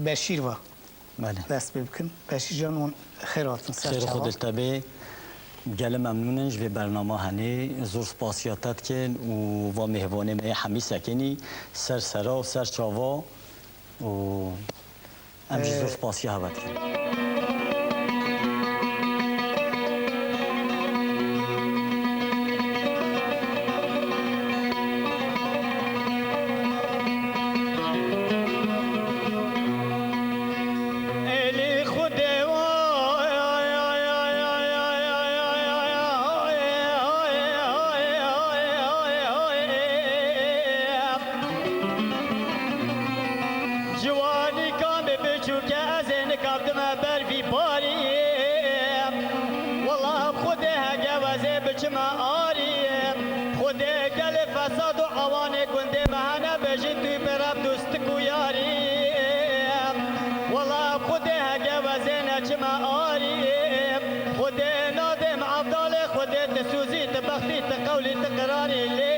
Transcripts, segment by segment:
بشیر و بله دست بکن بشیر جان اون خیراتون سر خیر چاوا خودت تبه گل ممنونش به برنامه هنی زور سپاسیاتت کن و مهوانه می همی سکنی سر سرا و سر چاوا و همچه زور سپاسی هوت کن جوانی کام بچو که از این کابدم بر وی باری والله خود هگه وزه بچم آری خود گل فساد و عوان گنده مهنه بجی توی برم دوست کو یاری والله خود هگه وزه نچم آری خود نادم عبدال خود تسوزی تبختی تقولی تقراری لی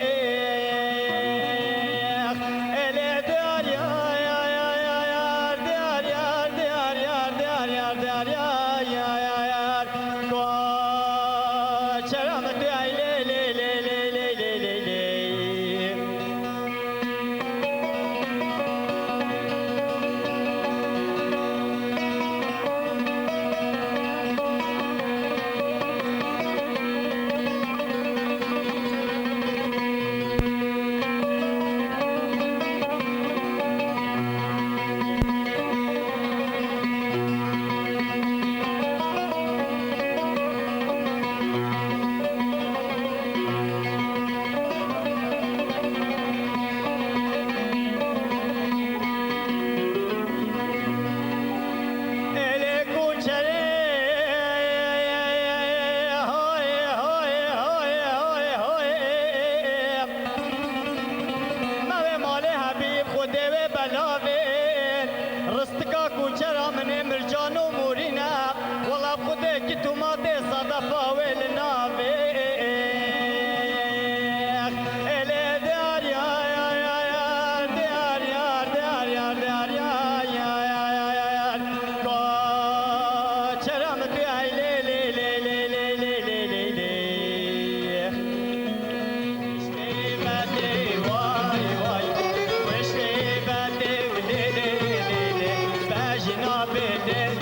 Imagine